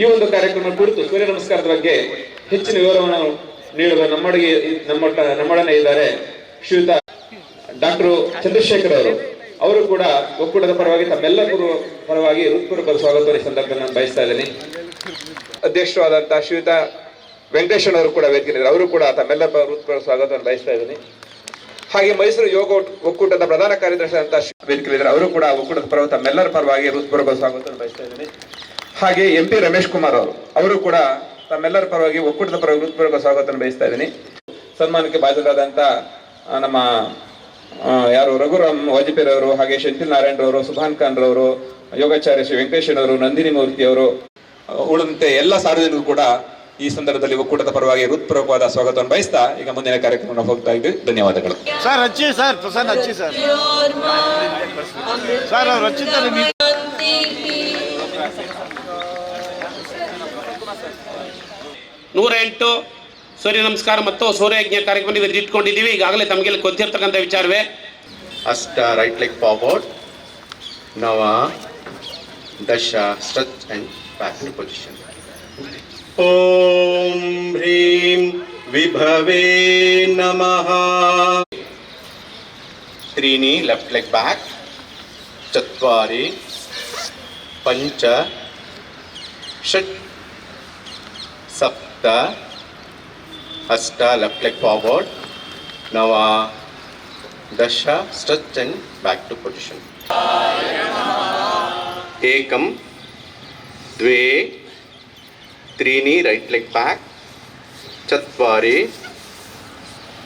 ಈ ಒಂದು ಕಾರ್ಯಕ್ರಮ ಕುರಿತು ಸೂರ್ಯ ನಮಸ್ಕಾರದ ಬಗ್ಗೆ ಹೆಚ್ಚಿನ ವಿವರವನ್ನು ನೀಡುವ ನಮ್ಮೊಡನೆ ಇದ್ದಾರೆ ಶ್ರೀಯುತ ಡಾಕ್ಟರ್ ಚಂದ್ರಶೇಖರ್ ಅವರು ಕೂಡ ಒಕ್ಕೂಟದ ಪರವಾಗಿ ತಮ್ಮೆಲ್ಲರೂ ಪರವಾಗಿ ಹೃತ್ಪೂರ್ವಕ ಸ್ವಾಗತ ಈ ಸಂದರ್ಭದಲ್ಲಿ ನಾನು ಬಯಸ್ತಾ ಇದ್ದೀನಿ. ಅಧ್ಯಕ್ಷರು ಆದಂತಹ ಶ್ರೀಯುತ ವೆಂಕಟೇಶ್ವರ ಅವರು ಕೂಡ ವೇದಿಕೆ ಅವರು ಕೂಡ ತಮ್ಮೆಲ್ಲರ ಹೃತ್ಪೂರ್ವಕ ಸ್ವಾಗತವನ್ನು ಬಯಸ್ತಾ ಇದ್ದೀನಿ. ಹಾಗೆ ಮೈಸೂರು ಯೋಗ ಒಕ್ಕೂಟದ ಪ್ರಧಾನ ಕಾರ್ಯದರ್ಶಿ ಅಂತ ವೇದಿಕೆ ಅವರು ಕೂಡ ಒಕ್ಕೂಟದ ಪರವಾಗಿ ತಮ್ಮೆಲ್ಲರ ಪರವಾಗಿ ಹೃತ್ಪೂರ್ವಕ ಸ್ವಾಗತವನ್ನು ಬಯಸ್ತಾ ಇದ್ದೀನಿ. ಹಾಗೆ MP ರಮೇಶ್ ಕುಮಾರ್ ಅವರು ಕೂಡ ತಮ್ಮೆಲ್ಲರ ಪರವಾಗಿ ಒಕ್ಕೂಟದ ಪರವಾಗಿ ಹೃತ್ಪೂರ್ವಕ ಸ್ವಾಗತವನ್ನು ಬಯಸ್ತಾ ಇದ್ದೀನಿ. ಸನ್ಮಾನಕ್ಕೆ ಭಾಜನರಾದಂತ ನಮ್ಮ ಯಾರು ರಘುರಾಮ್ ವಾಜಪೇಯಿ ಅವರು, ಹಾಗೆ ಶಂತಿಲ್ ನಾರಾಯಣ್ ರವರು, ಸುಭಾನ್ ಖಾನ್ ರವರು, ಯೋಗಾಚಾರ್ಯ ಶ್ರೀ ವೆಂಕಟೇಶ್ವರವರು, ನಂದಿನಿ ಮೂರ್ತಿ ಅವರು, ಉಳಿದಂತೆ ಎಲ್ಲ ಸಾರ್ವಜನಿಕರು ಕೂಡ ಈ ಸಂದರ್ಭದಲ್ಲಿ ಒಕ್ಕೂಟದ ಪರವಾಗಿ ಹೃತ್ಪೂರ್ವಕವಾದ ಸ್ವಾಗತವನ್ನು ಬಯಸ್ತಾ ಈಗ ಮುಂದಿನ ಕಾರ್ಯಕ್ರಮ ಹೋಗ್ತಾ ಇದ್ದೀವಿ. ಧನ್ಯವಾದಗಳು. ಸರ್ ಹಚ್ಚಿ ಸರ್ ಪ್ರಸನ್ನ ಹಚ್ಚಿ ಸರ್ ಸರ್ ಅವ್ರು ಹಚ್ಚಿದ್ದಾರೆ. 108 ಸೂರ್ಯ ನಮಸ್ಕಾರ ಮತ್ತು ಸೂರ್ಯಯಜ್ಞ ಕಾರ್ಯಕ್ರಮ ಇವತ್ತು ಇಟ್ಕೊಂಡಿದ್ದೀವಿ. ಈಗಾಗಲೇ ತಮಗೆಲ್ಲ ಗೊತ್ತಿರ್ತಕ್ಕಂಥ ವಿಚಾರವೇ. ಅಷ್ಟ ರೈಟ್ ಲೆಗ್ ಫಾರ್ವರ್ಡ್, ನವ ದಶ stretch and back to position. ಓಂ ಹ್ರೀಂ ವಿಭವೇ ನಮಃ. ತ್ರೀಣಿ ಲೆಫ್ಟ್ ಲೆಗ್ ಬ್ಯಾಕ್, ಚತ್ವಾರಿ ಪಂಚ ಷಟ್ ಸಪ್ತ ಅಷ್ಟ ಲೆಫ್ಟ್ ಲೆಗ್ ಫಾರ್ವರ್ಡ್, ನವ ದಶ stretch and back to position. ಏಕಂ ದ್ವೇ ತ್ರೀಣಿ ರೈಟ್ ಲೆಗ್ ಬ್ಯಾಕ್, ಚತ್ವಾರಿ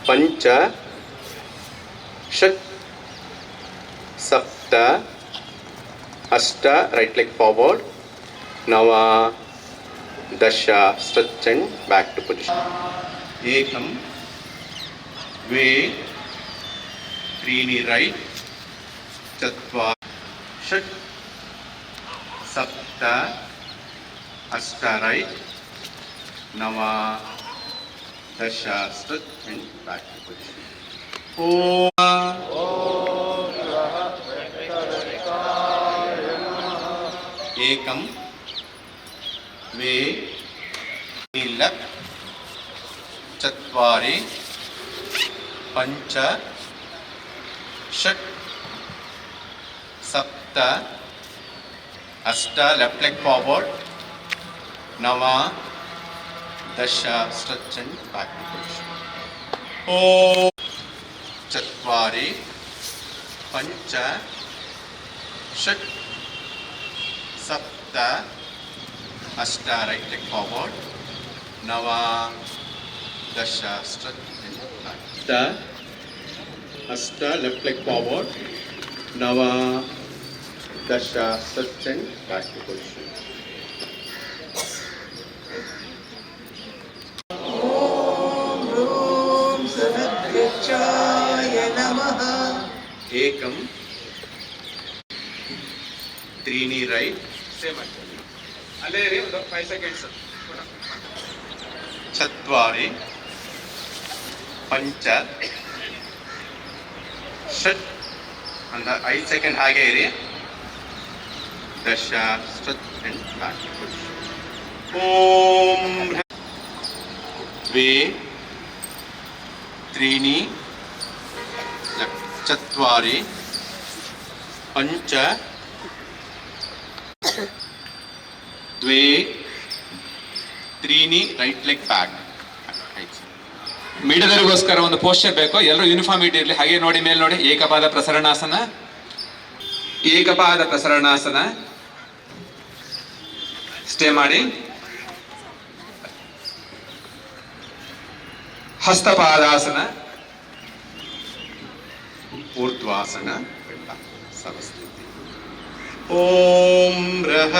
ಪಂಚ ಷಟ್ ಸಪ್ತ ಅಷ್ಟ ರೈಟ್ ಲೆಗ್ ಫಾರ್ವರ್ಡ್, ನವ ದಶ stretch and back to position. ಏಕಂ ದ್ವೇ ತ್ರೀಣಿ ರೈಟ್, ಚತ್ವಾರಿ ಷಟ್ ಸಪ್ತ ಅಷ್ಟ ರೈಟ್, ನವ ದಶ stretch and back to position. ಏಕಂ ದ್ವೇ ಲೆಫ್ಟ್, ಚತ್ವಾರಿ ಪಂಚ ಷಟ್ ಸಪ್ತ ಅಷ್ಟ ಲೆಫ್ಟ್ ಲೆಗ್ ಫಾರ್ವರ್ಡ್, ನವ ದಶ stretch and back to position. ಓಂ ಚತ್ವಾರಿ ಪಂಚ ಷಟ್ ಸಪ್ತ ಅಷ್ಟ ರೈಟ್ ಲೆಗ್ ಫಾರ್ವರ್ಡ್, ನವ ದಶ ಸ್ಟ್ರೆಚ್ ಅಂಡ್ ಬ್ಯಾಕ್. ಅಷ್ಟ ಲೆಫ್ಟ್ ಲೆಗ್ ಫಾರ್ವರ್ಡ್, ನವ ದಶ stretch and back to position. ಏಕಂ ತ್ರೀಣಿ ರೈಟ್, ಅಲ್ಲೇ ರೀ ಒಂದು 5 ಸೆಕೆಂಡ್ಸ್. ಚತ್ವಾರಿ ಪಂಚ ಷಟ್ ಅಂದ 5 ಸೆಕೆಂಡ್ ಹಾಗೆ ಇರಿ. ದಶ stretch and back to position. ಓಂ ದ್ವೇ ತ್ರೀಣಿ ಚತ್ವಾರಿ ಪಂಚ ದ್ವೇ ತ್ರೀಣಿ ರೈಟ್ ಲೆಗ್ ಬ್ಯಾಕ್. ಮೀಡಿಯಾದವರಿಗೋಸ್ಕರ ಒಂದು ಪೋಸ್ಟರ್ ಬೇಕು, ಎಲ್ಲರೂ ಯೂನಿಫಾರ್ಮಿಟಿ ಇರಲಿ. ಹಾಗೆ ನೋಡಿ, ಮೇಲೆ ನೋಡಿ. ಏಕಪಾದ ಪ್ರಸರಣಾಸನ, ಏಕಪಾದ ಪ್ರಸರಣಾಸನ. ಸ್ಟೇ ಮಾಡಿ. ಹಸ್ತಪಾದಾಸನ, ಊರ್ಧ್ವಾಸನ, ಸಮಸ್ಥಿತಿ. ಓಂ ರಹ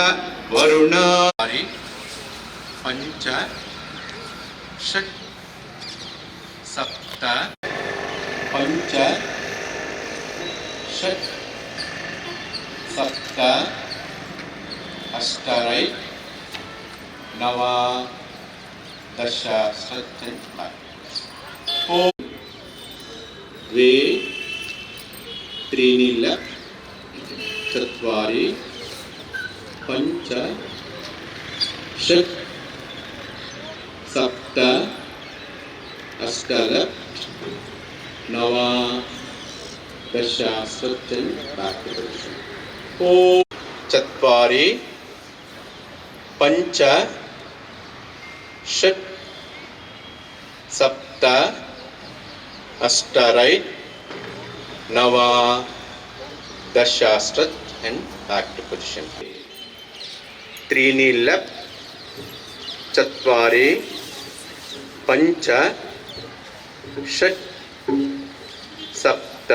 ವರುಣ ಪಂಚ ಷಟ್ ಸಪ್ತ ಪಂಚ ಷಟ್ ಸಪ್ತ ಅಷ್ಟ ರೈಟ್, ನವ ದಶ ಸ್ಟ್ರೆಚ್ ಅಂಡ್ ಬ್ಯಾಕ್. ಓಂ ದ್ವೇ ತ್ರೀಣಿ ಲೆಫ್ಟ್, ಚತ್ವಾರಿ ಪಂಚ षट् सप्त अष्ट नव दश ॐ चत्वारि पञ्च षट् सप्त अष्ट नव दश and back to position. त्रीणि left चत्वारि पञ्च षट् सप्त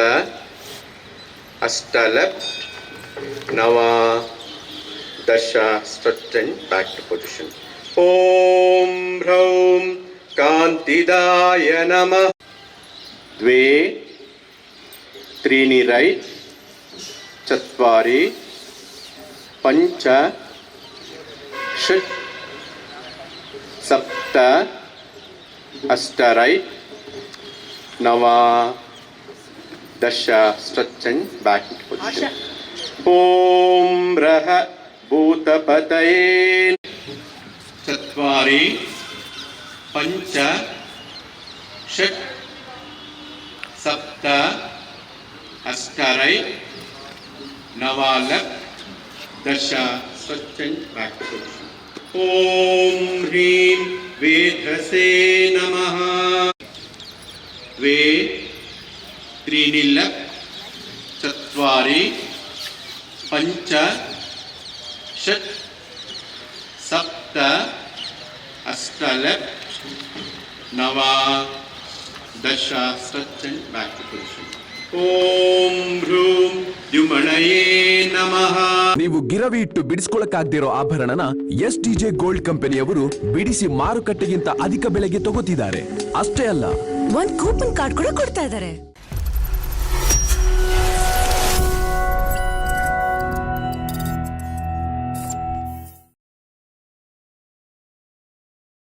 अष्ट नव दश stretch and back to position. ॐ ह्रौं कान्तिदाय नमः. द्वे त्रीणि right चत्वारि पञ्च षट् सप्त अष्ट नव दश stretch and back into position. ॐ रः भूतपतये चत्वारि पञ्च षट् सप्त अष्ट नव दश stretch and back to position. ॐ ह्रीं वेधसे नमः. द्वे त्रीणि चत्वारि पञ्च षट् सप्त अष्ट नव दश stretch and back to position. ॐ ह्रूं द्युमणये ನಮಃ. ನೀವು ಗಿರವಿ ಇಟ್ಟು ಬಿಡಿಸ್ಕೊಳಕ್ಕಾಗ್ದಿರೋ ಆಭರಣನ STJ ಗೋಲ್ಡ್ ಕಂಪನಿಯವರು ಬಿಡಿಸಿ ಮಾರುಕಟ್ಟೆಗಿಂತ ಅಧಿಕ ಬೆಲೆಗೆ ತಗೋತಿದ್ದಾರೆ. ಅಷ್ಟೇ ಅಲ್ಲ, ಒಂದ್ ಕೂಪನ್ ಕಾರ್ಡ್ ಕೂಡ ಕೊಡ್ತಾ ಇದ್ದಾರೆ.